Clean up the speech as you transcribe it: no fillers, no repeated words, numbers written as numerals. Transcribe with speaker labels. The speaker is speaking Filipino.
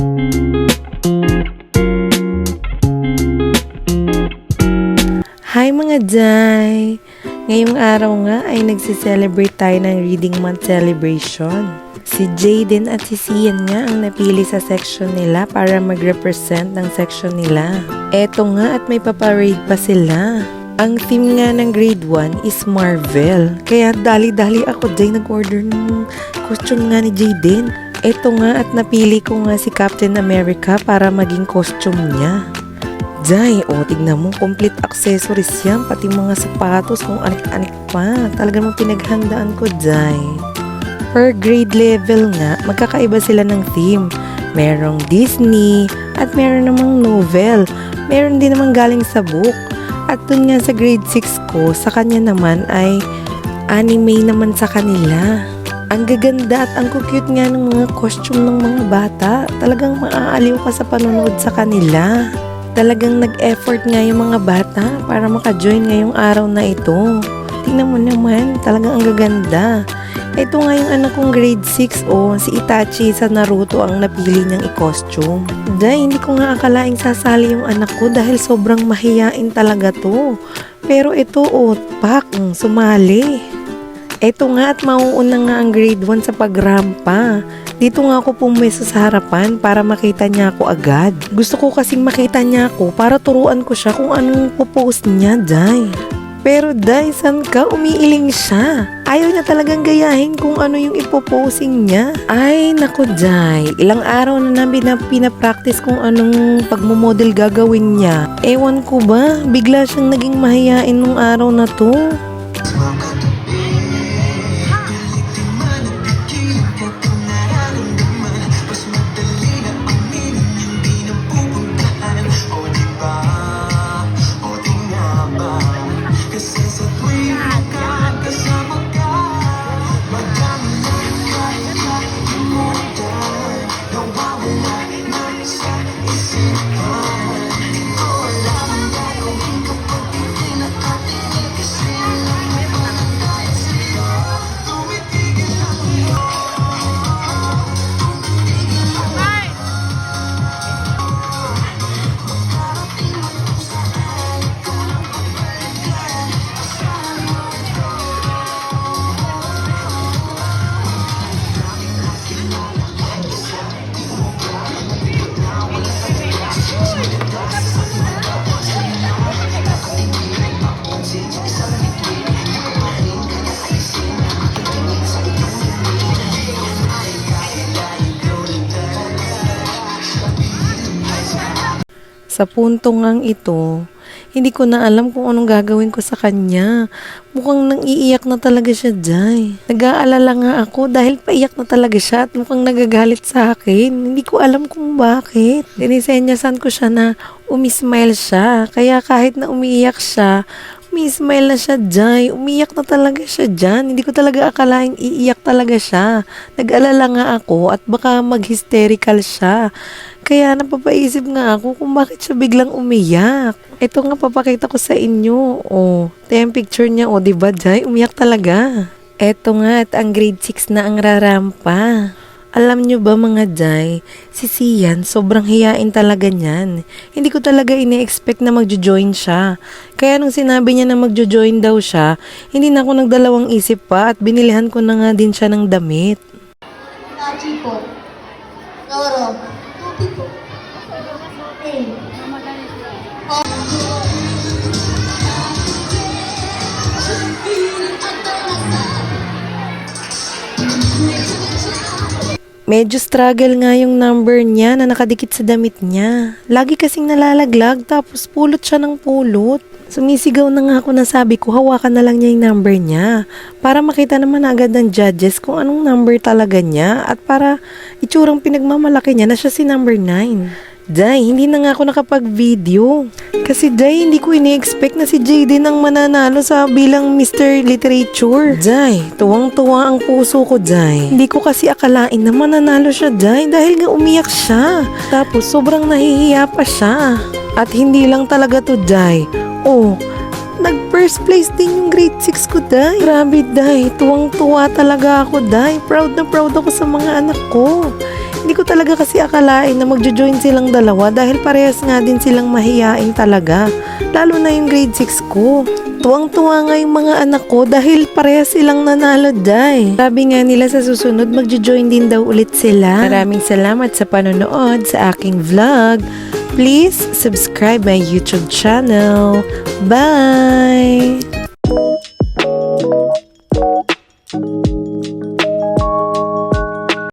Speaker 1: Hi mga Jai! Ngayong araw nga ay nagsiselebrate tayo ng Reading Month celebration. Si Jaden at si Sian nga ang napili sa section nila para mag-represent ng section nila. Eto nga at may paparade pa sila. Ang theme nga ng grade 1 is Marvel. Kaya dali-dali ako Jai nag-order ng costume nga ni Jaden. Eto nga at napili ko nga si Captain America para maging costume niya. Jai, tignan mo, complete accessories yan, pati mga sapatos kung anik-anik pa. Talagang mong pinaghandaan ko, Jai. Per grade level nga, magkakaiba sila ng theme. Merong Disney, at meron namang novel. Meron din namang galing sa book. At dun nga sa grade 6 ko, sa kanya naman ay anime naman sa kanila. Ang gaganda at ang cute nga ng mga costume ng mga bata. Talagang maaaliw ka sa panonood sa kanila. Talagang nag-effort nga yung mga bata para maka-join ngayong araw na ito. Tingnan mo naman, talagang ang gaganda. Ito nga yung anak kong grade 6, si Itachi sa Naruto ang napili niyang i-costume. Dahil hindi ko nga akalaing sasali yung anak ko dahil sobrang mahiyain talaga to. Pero ito, sumali. Ito nga at mauuna nga ang grade 1 sa pagrampa. Dito nga ako pumwesto sa harapan para makita niya ako agad. Gusto ko kasing makita niya ako para turuan ko siya kung anong popost niya, Jai. Pero Jai, san ka? Umiiling siya. Ayaw niya talagang gayahin kung ano yung ipoposing niya. Ay, naku Jai. Ilang araw na namin pinapractice kung anong pagmomodel gagawin niya. Ewan ko ba, bigla siyang naging mahiyain nung araw na to. Sa puntong ngang ito, hindi ko na alam kung anong gagawin ko sa kanya. Mukhang nang-iiyak na talaga siya, Jai. Nag-aalala nga ako dahil paiyak na talaga siya at mukhang nagagalit sa akin. Hindi ko alam kung bakit. Dinisenyasan ko siya na umismile siya. Kaya kahit na umiiyak siya, umismile na siya, Jai. Umiyak na talaga siya dyan. Hindi ko talaga akalaing iiyak talaga siya. Nag-alala nga ako at baka mag-hysterical siya. Kaya napapaisip nga ako kung bakit siya biglang umiyak. Ito nga papakita ko sa inyo. Ito yung picture niya. Diba, Jai? Umiyak talaga. Ito nga at ang grade 6 na ang rarampa. Alam nyo ba mga Jai, si Sian sobrang hiyain talaga niyan. Hindi ko talaga ine-expect na magjo-join siya. Kaya nung sinabi niya na magjo-join daw siya, hindi na ako nagdalawang isip pa at binilihan ko na nga din siya ng damit.
Speaker 2: Tachi po. Loro. Tupi po.
Speaker 1: Medyo struggle nga yung number niya na nakadikit sa damit niya. Lagi kasing nalalaglag tapos pulot siya ng pulot. Sumisigaw na nga ako na sabi ko hawakan na lang niya yung number niya para makita naman agad ng judges kung anong number talaga niya at para itsurang pinagmamalaki niya na siya si number 9. Jai, hindi na nga ako nakapag-video. Kasi Jai, hindi ko ini-expect na si Jaden ang mananalo sa bilang Mr. Literature. Jai, tuwang-tuwa ang puso ko, Jai. Hindi ko kasi akalain na mananalo siya, Jai, dahil nga umiyak siya. Tapos sobrang nahihiya pa siya. At hindi lang talaga to, Jai. Nag-first place din yung grade 6 ko, Day. Grabe, Day. Tuwang-tuwa talaga ako, Day. Proud na proud ako sa mga anak ko. Hindi ko talaga kasi akalain na magjo-join silang dalawa dahil parehas nga din silang mahiyain talaga. Lalo na yung grade 6 ko. Tuwang-tuwa nga yung mga anak ko dahil parehas silang nanalo, Day. Sabi nga nila sa susunod magjo-join din daw ulit sila. Maraming salamat sa panonood sa aking vlog. Please subscribe my YouTube channel. Bye!